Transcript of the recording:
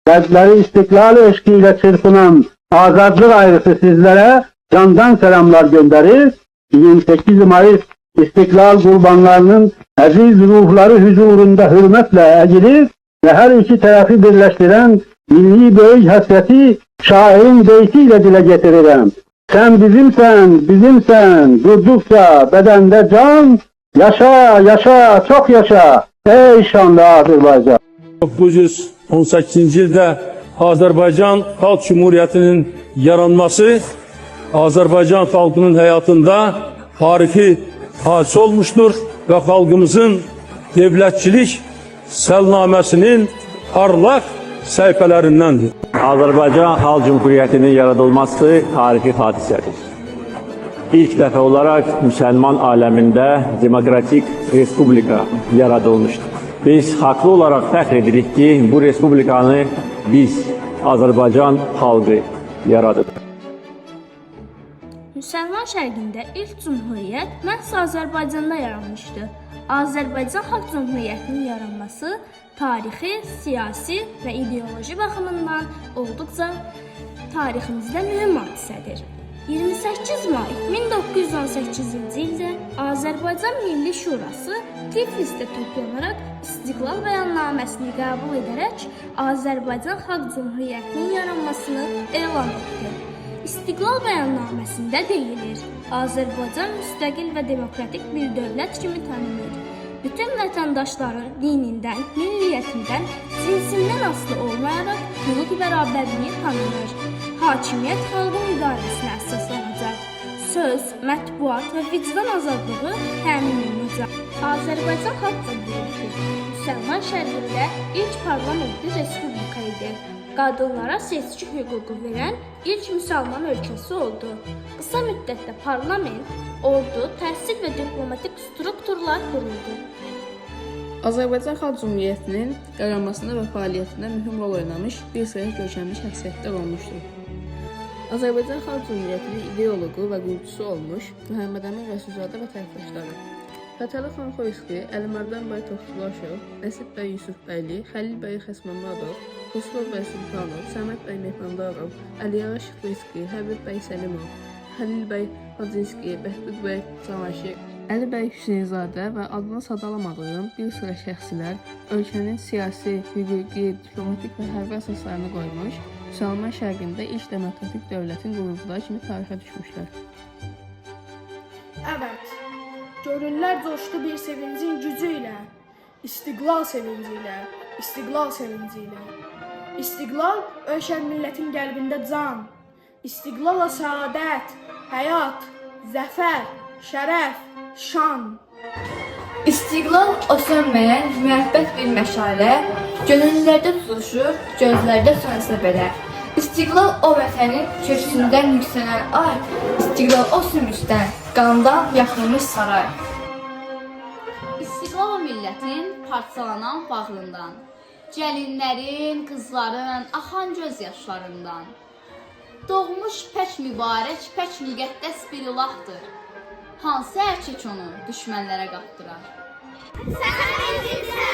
Kalpleri istiklal eşkiyle çırpınan azadlık ayrısı sizlere candan selamlar gönderir. 28 Mayıs İstiklal kurbanlarının aziz ruhları huzurunda hürmetle eğilir ve her iki tarafı birleştiren milli büyük hasreti şairin beytiyle dile getiririm. Sen bizimsen, bizimsen, durdukça bedende can, yaşa, yaşa, çok yaşa, ey şanlı Azərbaycan. 1918-ci ildə Azərbaycan Xalq Cumhuriyyətinin yaranması Azərbaycan xalqının həyatında tarixi hadisə olmuşdur və xalqımızın dövlətçilik səlnaməsinin parlaq səhifələrindəndir. Azərbaycan Xalq Cumhuriyyətinin yaradılması tarixi hadisədir. İlk dəfə olaraq müsəlman aləmində demokratik respublika yaradılmışdır. Biz haqlı olaraq fəxr edirik ki, bu respublikanı biz, Azərbaycan xalqı yaradık. Müsəlman şərqində ilk cümhuriyyət məhz Azərbaycanda yaranmışdı. Azərbaycan Xalq Cümhuriyyətinin yaranması tarixi, siyasi və ideoloji baxımından olduqca tariximizdə mühüm hadisədir. 28 may 1918-ci ildə Azərbaycan Milli Şurası Tiflisdə toplanaraq İstiqlal Bəyannaməsini qəbul edərək Azərbaycan Xalq Cümhuriyyətinin yaranmasını elan etdi. İstiqlal Bəyannaməsində deyilir: Azərbaycan müstəqil və demokratik bir dövlət kimi tanınır. Bütün vətəndaşların dinindən, milliyyətindən, cinsindən asılı olmayaraq hüquq bərabərliyi tanınır. Hakimiyyət xalqın idarəsinə əsaslanacaq. Söz, mətbuat və vicdan azadlığı təmin olunacaq. Azərbaycan Xalq Cümhuriyyəti müsəlman şərqində ilk parlamentli respublika idi. Qadınlara seçki hüququ verən ilk müsəlman ölkəsi oldu. Qısa müddətdə parlament, ordu, təhsil və diplomatik strukturlar quruldu. Azərbaycan Xalq Cümhuriyyətinin yaranmasında və fəaliyyətində mühüm rol oynamış bir sıra görkəmli şəxsiyyətlər olmuşdur. Azərbaycan Xalq Cümhuriyyətinin ideoloqu və qurğucusu olmuş Məhəmməd Əmin Rəsulzadə və tərəfdaşları Fətəli xan Xoyski, Əlimərdan bəy Toxtulaşov, Nəsib bəy Yusufbəyli, Xəlil bəy Xəsməmmadov, Xosrov bəy Sultanov, Səməd bəy Mehmandarov, Əliyağa Şıxveyski, Həbib bəy Səlimov, Xəlil bəy Hacınski, Bəhdud bəy Camaşir, Əli bəy Hüseynzadə və adını sadalamadığım bir sıra şəxslər ölkənin siyasi, hüquqi, diplomatik və hərbi əsaslarını qoymuş, müsəlman şərqində ilk demokratik dövlətin qurulduğu kimi tarixə düşmüşlər. Evet, gönüller coştu bir sevincin gücüyle, istiqlal sevinciyle, istiqlal sevinciyle. İstiqlal ölkə millətin qəlbində can, istiqlala saadət, həyat, zəfər, şərəf, şan. İstiqlal o sönməyən müəbbət bir məşalə, gönüllərdə tutuşur, gözlərdə sönsə belə. İstiqlal o vətənin köksündən yüksələn ay, İstiqlal o sümükdən, qandan yaxılmış saray. İstiqlal o millətin parçalanan bağrından, gəlinlərin, qızların axan göz yaşlarından. Doğmuş pək mübarək, pək müqəddəs bir ilahdır. Hansı ərkək onu düşmənlərə qatdırar? Sən bizimsən!